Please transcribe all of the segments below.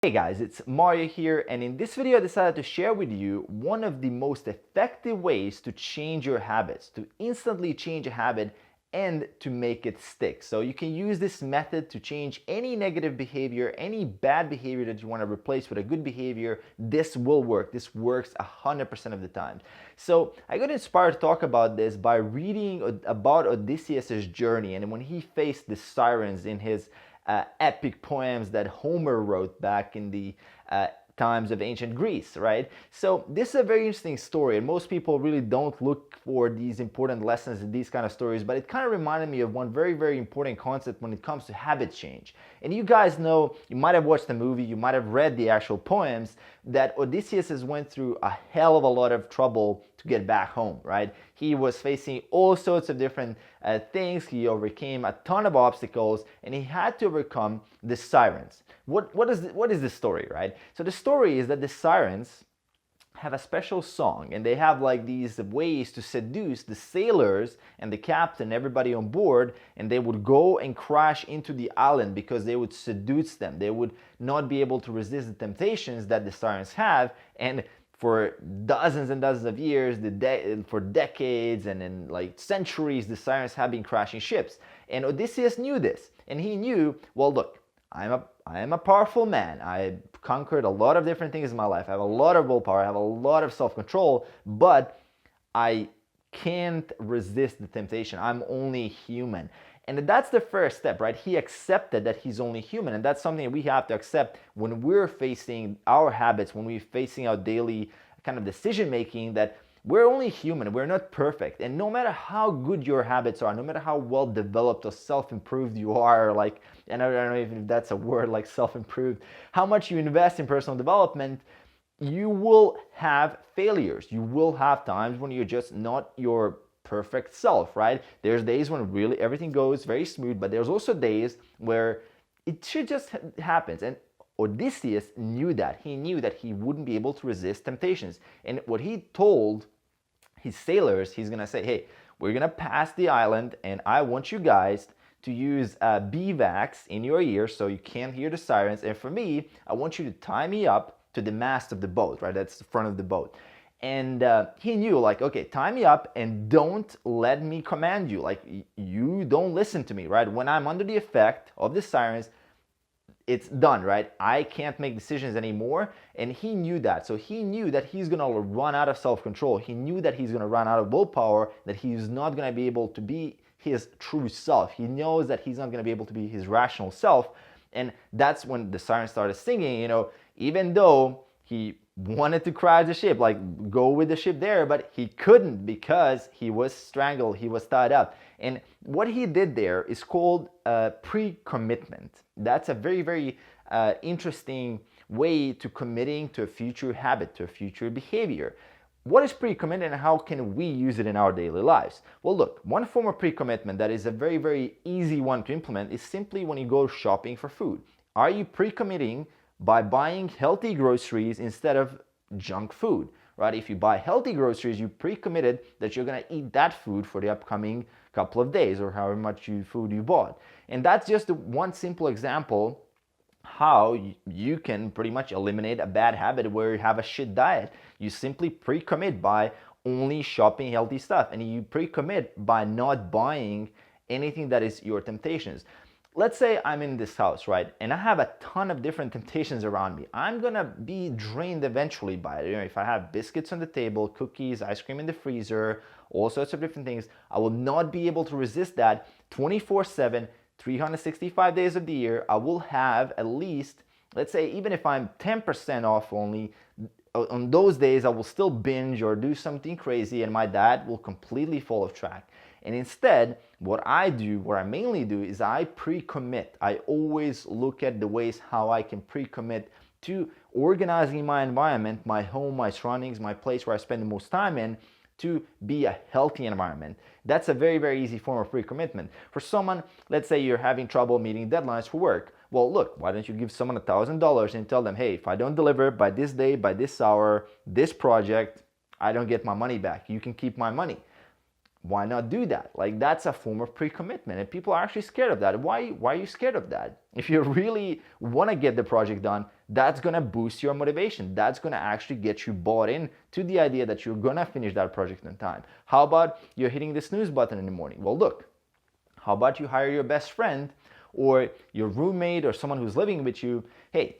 Hey guys, it's Mario here, and in this video I decided to share with you one of the most effective ways to change your habits, to instantly change a habit and to make it stick. So you can use this method to change any negative behavior, any bad behavior that you want to replace with a good behavior. This will work. This works 100% of the time. So I got inspired to talk about this by reading about Odysseus' journey and when he faced the sirens in his epic poems that Homer wrote back in the times of ancient Greece, right? So this is a very interesting story, and most people really don't look for these important lessons in these kind of stories, but it kind of reminded me of one very, very important concept when it comes to habit change. And you guys know, you might have watched the movie, you might have read the actual poems, that Odysseus has went through a hell of a lot of trouble to get back home, right? He was facing all sorts of different things. He overcame a ton of obstacles, and he had to overcome the sirens. What is the story, right? So the story is that the sirens have a special song, and they have like these ways to seduce the sailors and the captain, everybody on board, and they would go and crash into the island because they would seduce them. They would not be able to resist the temptations that the sirens have, and for dozens and dozens of years, for decades and in like centuries, the sirens have been crashing ships. And Odysseus knew this, and he knew, well, look, I am a powerful man. I conquered a lot of different things in my life. I have a lot of willpower. I have a lot of self-control, but I can't resist the temptation. I'm only human. And that's the first step, right? He accepted that he's only human. And that's something that we have to accept when we're facing our habits, when we're facing our daily kind of decision making, that we're only human. We're not perfect. And no matter how good your habits are, no matter how well developed or self-improved you are, like, and I don't know if that's a word, like self-improved, how much you invest in personal development, you will have failures. You will have times when you're just not your perfect self, right? There's days when really everything goes very smooth, but there's also days where it should just happens. And Odysseus knew that. He knew that he wouldn't be able to resist temptations. And what he told his sailors, he's gonna say, hey, we're gonna pass the island, and I want you guys to use beeswax in your ears so you can't hear the sirens. And for me, I want you to tie me up to the mast of the boat, right? That's the front of the boat. And he knew, like, okay, tie me up and don't let me command you. Like, you don't listen to me, right? When I'm under the effect of the sirens, it's done, right? I can't make decisions anymore. And he knew that. So he knew that he's going to run out of self-control. He knew that he's going to run out of willpower, that he's not going to be able to be his true self. He knows that he's not going to be able to be his rational self. And that's when the sirens started singing, you know, even though he wanted to crash the ship, like go with the ship there, but he couldn't because he was strangled, he was tied up. And what he did there is called pre-commitment. That's a very, very interesting way to committing to a future habit, to a future behavior. What is pre-commitment and how can we use it in our daily lives? Well, look, one form of pre-commitment that is a very, very easy one to implement is simply when you go shopping for food. Are you pre-committing by buying healthy groceries instead of junk food, right? If you buy healthy groceries, you pre-committed that you're gonna eat that food for the upcoming couple of days or however much food you bought. And that's just one simple example how you can pretty much eliminate a bad habit where you have a shit diet. You simply pre-commit by only shopping healthy stuff, and you pre-commit by not buying anything that is your temptations. Let's say I'm in this house, right? And I have a ton of different temptations around me. I'm gonna be drained eventually by it. You know, if I have biscuits on the table, cookies, ice cream in the freezer, all sorts of different things, I will not be able to resist that 24/7, 365 days of the year. I will have at least, let's say, even if I'm 10% off only, on those days I will still binge or do something crazy, and my diet will completely fall off track. And instead, what I mainly do is I pre-commit. I always look at the ways how I can pre-commit to organizing my environment, my home, my surroundings, my place where I spend the most time in, to be a healthy environment. That's a very, very easy form of pre-commitment. For someone, let's say you're having trouble meeting deadlines for work. Well, look, why don't you give someone $1,000 and tell them, hey, if I don't deliver by this day, by this hour, this project, I don't get my money back. You can keep my money. why not do that? Like, that's a form of pre-commitment, and people are actually scared of that. Why are you scared of that? If you really want to get the project done, that's going to boost your motivation. That's going to actually get you bought in to the idea that you're going to finish that project in time. How about you're hitting the snooze button in the morning? Well, look, how about you hire your best friend or your roommate or someone who's living with you? Hey,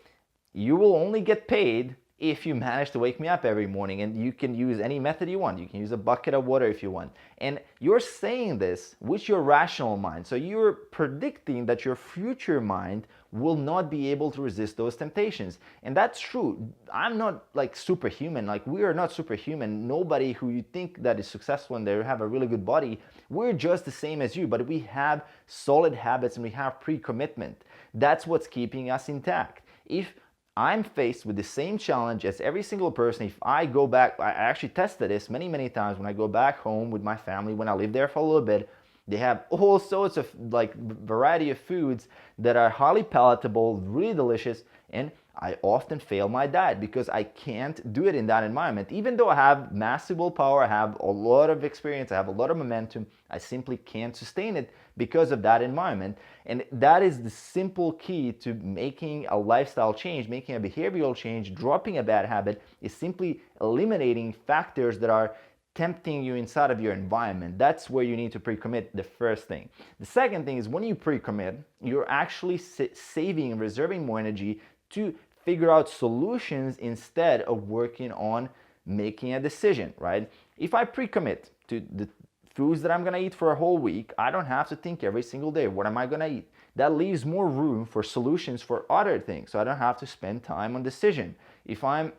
you will only get paid if you manage to wake me up every morning, and you can use any method you want. You can use a bucket of water if you want. And you're saying this with your rational mind. So you're predicting that your future mind will not be able to resist those temptations. And that's true. I'm not like superhuman. Like, we are not superhuman. Nobody who you think that is successful and they have a really good body, we're just the same as you, but we have solid habits and we have pre-commitment. That's what's keeping us intact. If I'm faced with the same challenge as every single person, if I go back, I actually tested this many times when I go back home with my family, when I live there for a little bit, they have all sorts of like variety of foods that are highly palatable, really delicious, and I often fail my diet because I can't do it in that environment. Even though I have massive willpower, I have a lot of experience, I have a lot of momentum, I simply can't sustain it because of that environment. And that is the simple key to making a lifestyle change, making a behavioral change, dropping a bad habit, is simply eliminating factors that are tempting you inside of your environment. That's where you need to pre-commit, the first thing. The second thing is, when you pre-commit, you're actually saving and reserving more energy to figure out solutions instead of working on making a decision, right? If I pre-commit to the foods that I'm gonna eat for a whole week, I don't have to think every single day, what am I gonna eat? That leaves more room for solutions for other things, so I don't have to spend time on decision. If I'm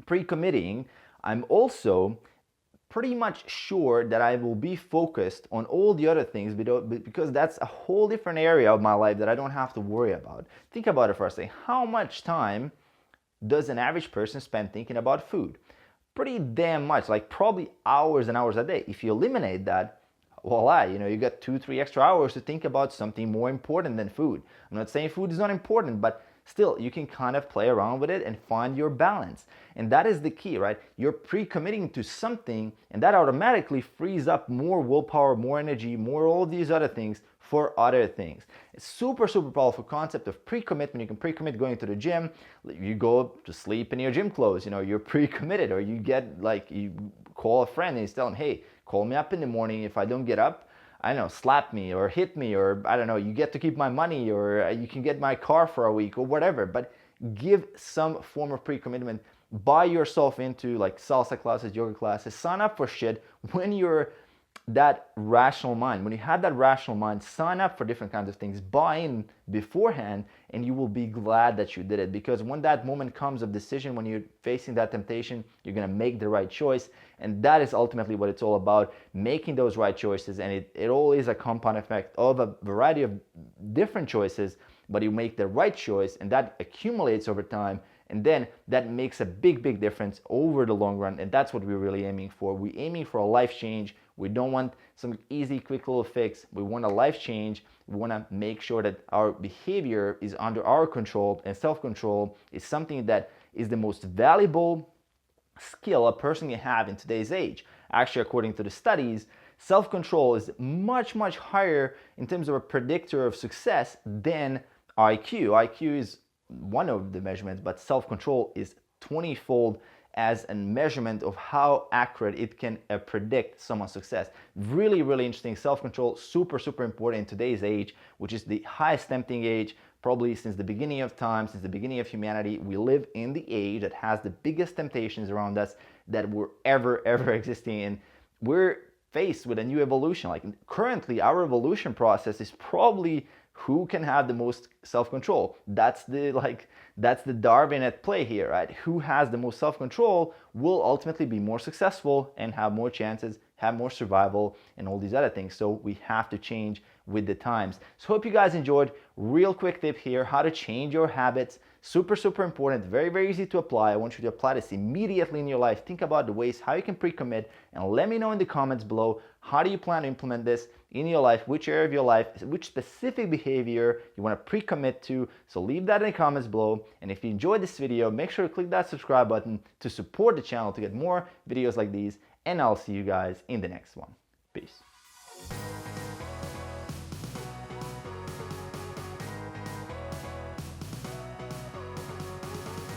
pre-committing, I'm also pretty much sure that I will be focused on all the other things, because that's a whole different area of my life that I don't have to worry about. Think about it for a second. How much time does an average person spend thinking about food? Pretty damn much, like probably hours and hours a day. If you eliminate that, voila, you got 2-3 extra hours to think about something more important than food. I'm not saying food is not important, but still, you can kind of play around with it and find your balance. And that is the key, right? You're pre-committing to something, and that automatically frees up more willpower, more energy, more all these other things for other things. It's super powerful concept of pre-commitment. You can pre-commit going to the gym. You go to sleep in your gym clothes, you're pre-committed. Or you call a friend and you tell them, hey, call me up in the morning. If I don't get up, I don't know, slap me or hit me, or I don't know, you get to keep my money, or you can get my car for a week or whatever. But give some form of pre-commitment. Buy yourself into like salsa classes, yoga classes, sign up for shit when you're that rational mind. When you have that rational mind, sign up for different kinds of things, buy in beforehand, and you will be glad that you did it. Because when that moment comes of decision, when you're facing that temptation, you're gonna make the right choice. And that is ultimately what it's all about, making those right choices. And it all is a compound effect of a variety of different choices, but you make the right choice, and that accumulates over time. And then that makes a big difference over the long run. And that's what we're really aiming for. We're aiming for a life change. We don't want some easy, quick little fix. We want a life change. We want to make sure that our behavior is under our control, and self-control is something that is the most valuable skill a person can have in today's age. Actually, according to the studies, self-control is much higher in terms of a predictor of success than IQ. IQ is one of the measurements, but self-control is 20-fold as a measurement of how accurate it can predict someone's success. Really interesting. Self-control, super important in today's age, which is the highest tempting age probably since the beginning of time, since the beginning of humanity. We live in the age that has the biggest temptations around us that were ever existing in. We're faced with a new evolution. Like, currently, our evolution process is probably who can have the most self-control. That's the Darwin at play here, right? Who has the most self-control will ultimately be more successful and have more chances, have more survival, and all these other things. So we have to change with the times. So hope you guys enjoyed. Real quick tip here, how to change your habits. Super important, very easy to apply. I want you to apply this immediately in your life. Think about the ways how you can pre-commit, and let me know in the comments below, how do you plan to implement this in your life, which area of your life, which specific behavior you want to pre-commit to. So leave that in the comments below. And if you enjoyed this video, make sure to click that subscribe button to support the channel to get more videos like these, and I'll see you guys in the next one. Peace.